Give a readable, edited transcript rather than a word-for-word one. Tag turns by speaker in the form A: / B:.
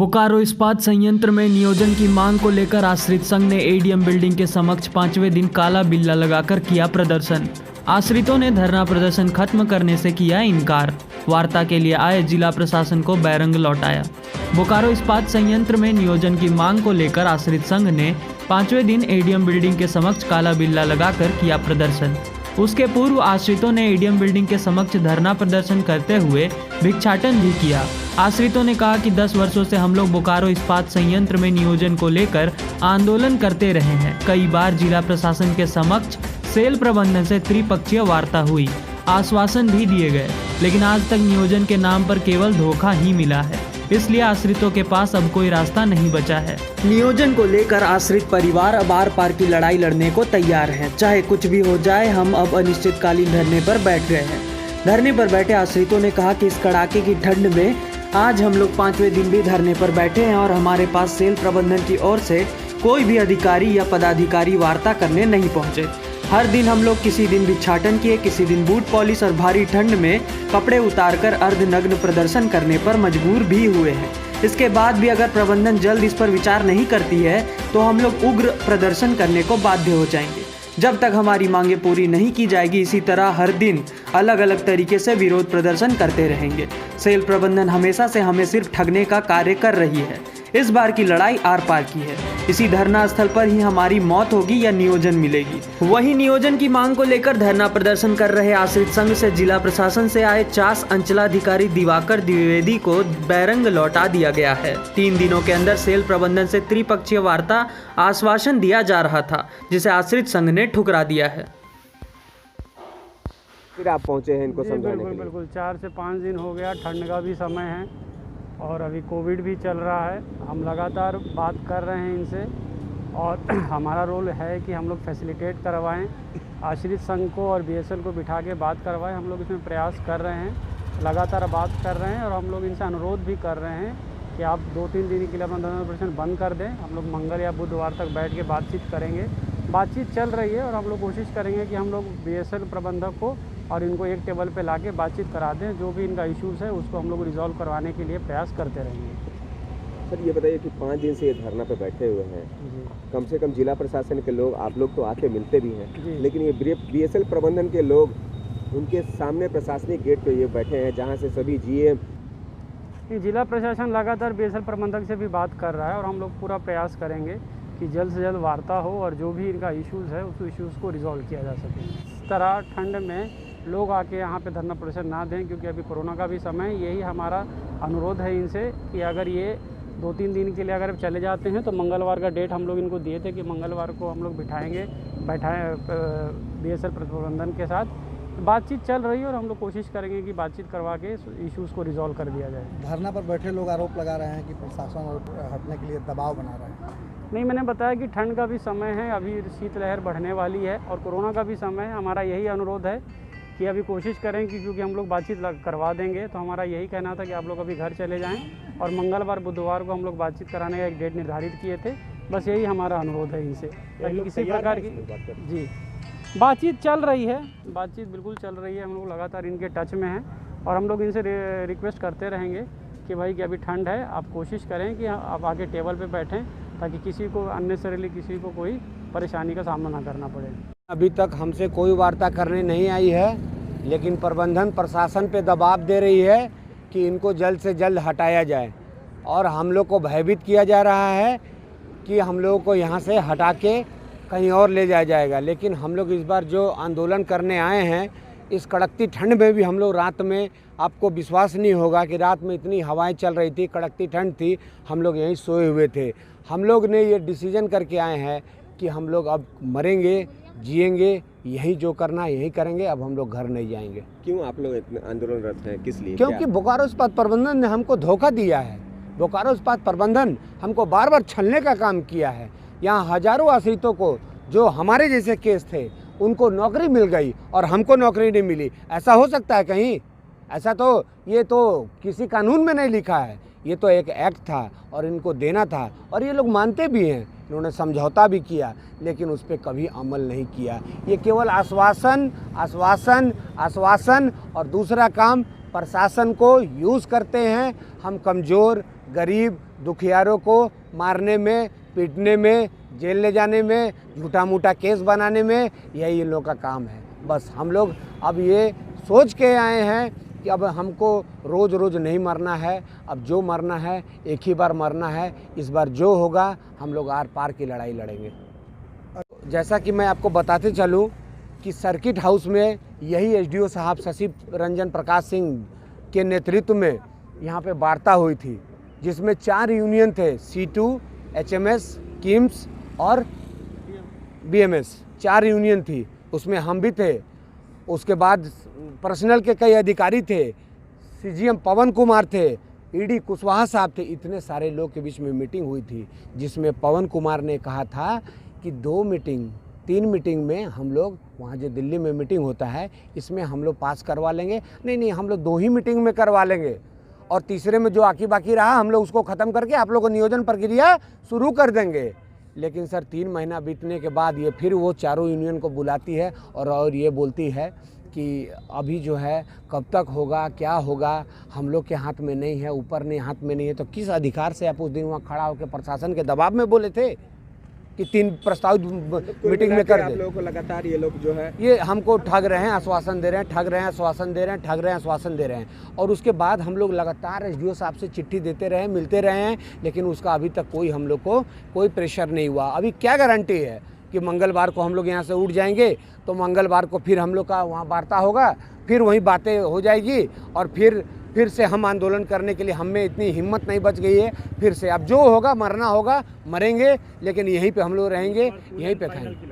A: बोकारो इस्पात संयंत्र में नियोजन की मांग को लेकर आश्रित संघ ने एडीएम बिल्डिंग के समक्ष 5वें दिन काला बिल्ला लगाकर किया प्रदर्शन। आश्रितों ने धरना प्रदर्शन खत्म करने से किया इनकार। वार्ता के लिए आए जिला प्रशासन को बैरंग लौटाया। बोकारो इस्पात संयंत्र में नियोजन की मांग को लेकर आश्रित संघ ने 5वें दिन एडीएम बिल्डिंग के समक्ष काला बिल्ला लगाकर किया प्रदर्शन। उसके पूर्व आश्रितों ने एडीएम बिल्डिंग के समक्ष धरना प्रदर्शन करते हुए भिक्षाटन भी किया। आश्रितों ने कहा कि 10 वर्षों से हम लोग बोकारो इस्पात संयंत्र में नियोजन को लेकर आंदोलन करते रहे हैं। कई बार जिला प्रशासन के समक्ष सेल प्रबंधन से त्रिपक्षीय वार्ता हुई, आश्वासन भी दिए गए, लेकिन आज तक नियोजन के नाम पर केवल धोखा ही मिला है। इसलिए आश्रितों के पास अब कोई रास्ता नहीं बचा है। नियोजन को लेकर आश्रित परिवार अब आर पार की लड़ाई लड़ने को तैयार है। चाहे कुछ भी हो जाए, हम अब अनिश्चितकालीन धरने पर बैठ गए हैं। धरने पर बैठे आश्रितों ने कहा कि इस कड़ाके की ठंड में आज हम लोग 5वें दिन भी धरने पर बैठे हैं और हमारे पास सेल प्रबंधन की ओर से कोई भी अधिकारी या पदाधिकारी वार्ता करने नहीं पहुंचे। हर दिन हम लोग किसी दिन भिक्षाटन किए, किसी दिन बूट पॉलिश और भारी ठंड में कपड़े उतारकर अर्धनग्न प्रदर्शन करने पर मजबूर भी हुए हैं। इसके बाद भी अगर प्रबंधन जल्द इस पर विचार नहीं करती है तो हम लोग उग्र प्रदर्शन करने को बाध्य हो जाएंगे। जब तक हमारी मांगे पूरी नहीं की जाएगी, इसी तरह हर दिन अलग अलग तरीके से विरोध प्रदर्शन करते रहेंगे। सेल प्रबंधन हमेशा से हमें सिर्फ ठगने का कार्य कर रही है। इस बार की लड़ाई आर पार की है। इसी धरना स्थल पर ही हमारी मौत होगी या नियोजन मिलेगी। वहीं नियोजन की मांग को लेकर धरना प्रदर्शन कर रहे आश्रित संघ से जिला प्रशासन से आए चास अंचलाधिकारी दिवाकर द्विवेदी को बैरंग लौटा दिया गया है। 3 दिनों के अंदर सेल प्रबंधन से त्रिपक्षीय वार्ता आश्वासन दिया जा रहा था, जिसे आश्रित संघ ने ठुकरा दिया है।
B: फिर आप पहुंचे हैं इनको समझाने के लिए?
C: बिल्कुल 4 से 5 दिन हो गया। ठंड का भी समय है और अभी कोविड भी चल रहा है। हम लगातार बात कर रहे हैं इनसे और हमारा रोल है कि हम लोग फैसिलिटेट करवाएं, आश्रित संघ को और बीएसएल को बिठा के बात करवाएं। हम लोग इसमें प्रयास कर रहे हैं, लगातार बात कर रहे हैं और हम लोग इनसे अनुरोध भी कर रहे हैं कि आप 2-3 दिन के लिए अपना धरना प्रदर्शन बंद कर दें। हम लोग मंगल या बुधवार तक बैठ के बातचीत करेंगे। बातचीत चल रही है और हम लोग कोशिश करेंगे कि हम लोग बीएसएल प्रबंधक को और इनको एक टेबल पे लाके बातचीत करा दें। जो भी इनका इश्यूज़ है उसको हम लोग रिजॉल्व करवाने के लिए प्रयास करते रहेंगे।
B: सर ये बताइए कि 5 दिन से ये धरना पे बैठे हुए हैं, कम से कम जिला प्रशासन के लोग, आप लोग तो आके मिलते भी हैं, लेकिन ये बीएसएल प्रबंधन के लोग उनके सामने प्रशासनिक गेट पे ये बैठे हैं जहाँ से सभी जीएम।
C: जिला प्रशासन लगातार बीएसएल प्रबंधक से भी बात कर रहा है और हम लोग पूरा प्रयास करेंगे कि जल्द से जल्द वार्ता हो और जो भी इनका इश्यूज़ है उस इश्यूज़ को रिजॉल्व किया जा सके। इस तरह ठंड में लोग आके यहाँ पे धरना प्रदर्शन ना दें, क्योंकि अभी कोरोना का भी समय है। यही हमारा अनुरोध है इनसे कि अगर ये 2-3 दिन के लिए अगर चले जाते हैं तो मंगलवार का डेट हम लोग इनको दिए थे कि मंगलवार को हम लोग बैठाएँ बीएसएल प्रबंधन के साथ। बातचीत चल रही है और हम लोग कोशिश करेंगे कि बातचीत करवा के इश्यूज़ को रिजॉल्व कर दिया जाए।
D: धरना पर बैठे लोग आरोप लगा रहे हैं कि प्रशासन और हटने के लिए दबाव बना रहे हैं।
C: नहीं, मैंने बताया कि ठंड का भी समय है, अभी शीतलहर बढ़ने वाली है और कोरोना का भी समय है। हमारा यही अनुरोध है कि अभी कोशिश करें कि क्योंकि हम लोग बातचीत करवा देंगे, तो हमारा यही कहना था कि आप लोग अभी घर चले जाएं और मंगलवार बुधवार को हम लोग बातचीत कराने का एक डेट निर्धारित किए थे। बस यही हमारा अनुरोध है इनसे, ताकि किसी प्रकार की जी बातचीत चल रही है। बातचीत बिल्कुल चल रही है, हम लोग लगातार इनके टच में हैं और हम लोग इनसे रिक्वेस्ट करते रहेंगे कि भाई कि अभी ठंड है, आप कोशिश करें कि आप आके टेबल पे बैठें ताकि किसी को अननेसेसरीली किसी को कोई परेशानी का सामना ना करना पड़े।
E: अभी तक हमसे कोई वार्ता करने नहीं आई है, लेकिन प्रबंधन प्रशासन पे दबाव दे रही है कि इनको जल्द से जल्द हटाया जाए और हम लोग को भयभीत किया जा रहा है कि हम लोगों को यहाँ से हटा के कहीं और ले जाया जाएगा। लेकिन हम लोग इस बार जो आंदोलन करने आए हैं, इस कड़कती ठंड में भी हम लोग रात में, आपको विश्वास नहीं होगा कि रात में इतनी हवाएं चल रही थी, कड़कती ठंड थी, हम लोग यहीं सोए हुए थे। हम लोग ने ये डिसीजन करके आए हैं कि हम लोग अब मरेंगे, जिएंगे, यही जो करना है यही करेंगे, अब हम लोग घर नहीं जाएंगे।
B: क्यों आप लोग इतने आंदोलनरत हैं, किस लिए?
E: क्योंकि बोकारो इस्पात प्रबंधन ने हमको धोखा दिया है। बोकारो इस्पात प्रबंधन हमको बार बार छलने का काम किया है। यहाँ हजारों आश्रितों को, जो हमारे जैसे केस थे, उनको नौकरी मिल गई और हमको नौकरी नहीं मिली। ऐसा हो सकता है कहीं? ऐसा तो ये तो किसी कानून में नहीं लिखा है, ये तो एक एक्ट था और इनको देना था और ये लोग मानते भी हैं। इन्होंने समझौता भी किया, लेकिन उस पर कभी अमल नहीं किया। ये केवल आश्वासन आश्वासन आश्वासन और दूसरा काम प्रशासन को यूज़ करते हैं। हम कमज़ोर, गरीब, दुखियारों को मारने में, पीटने में, जेल ले जाने में, झूठा मूठा केस बनाने में, यही इन लोग का काम है। बस हम लोग अब ये सोच के आए हैं कि अब हमको रोज़ रोज़ नहीं मरना है, अब जो मरना है एक ही बार मरना है। इस बार जो होगा हम लोग आर पार की लड़ाई लड़ेंगे। जैसा कि मैं आपको बताते चलूं कि सर्किट हाउस में यही एसडीओ साहब शशि रंजन प्रकाश सिंह के नेतृत्व में यहाँ पे वार्ता हुई थी, जिसमें 4 यूनियन थे, C2, HMS, किम्स और BMS, 4 यूनियन थी। उसमें हम भी थे। उसके बाद पर्सनल के कई अधिकारी थे, CGM पवन कुमार थे, ED कुशवाहा साहब थे। इतने सारे लोग के बीच में मीटिंग हुई थी, जिसमें पवन कुमार ने कहा था कि 3 मीटिंग में हम लोग वहाँ जो दिल्ली में मीटिंग होता है, इसमें हम लोग पास करवा लेंगे। नहीं, हम लोग 2 ही मीटिंग में करवा लेंगे और तीसरे में जो बाकी रहा हम लोग उसको ख़त्म करके आप लोग को नियोजन प्रक्रिया शुरू कर देंगे। लेकिन सर 3 महीना बीतने के बाद ये फिर वो चारों यूनियन को बुलाती है और ये बोलती है कि अभी जो है कब तक होगा, क्या होगा, हम लोग के हाथ में नहीं है, ऊपर नहीं हाथ में नहीं है। तो किस अधिकार से आप उस दिन वहाँ खड़ा होकर प्रशासन के दबाव में बोले थे कि 3 प्रस्तावित मीटिंग में कर
B: आप
E: दे?
B: लोगों को लगातार ये लोग जो है
E: ये हमको ठग रहे हैं, आश्वासन दे रहे हैं, ठग रहे हैं, आश्वासन दे रहे हैं, ठग रहे हैं, आश्वासन दे रहे हैं। और उसके बाद हम लोग लगातार एसडीओ साहब से चिट्ठी देते रहे, मिलते रहे हैं, लेकिन उसका अभी तक कोई हम लोग को कोई प्रेशर नहीं हुआ। अभी क्या गारंटी है कि मंगलवार को हम लोग यहाँ से उठ जाएंगे तो मंगलवार को फिर हम लोग का वहाँ वार्ता होगा, फिर वहीं बातें हो जाएगी और फिर से हम आंदोलन करने के लिए हम में इतनी हिम्मत नहीं बच गई है। फिर से अब जो होगा, मरना होगा, मरेंगे, लेकिन यहीं पे हम लोग रहेंगे, यहीं पे खाएंगे।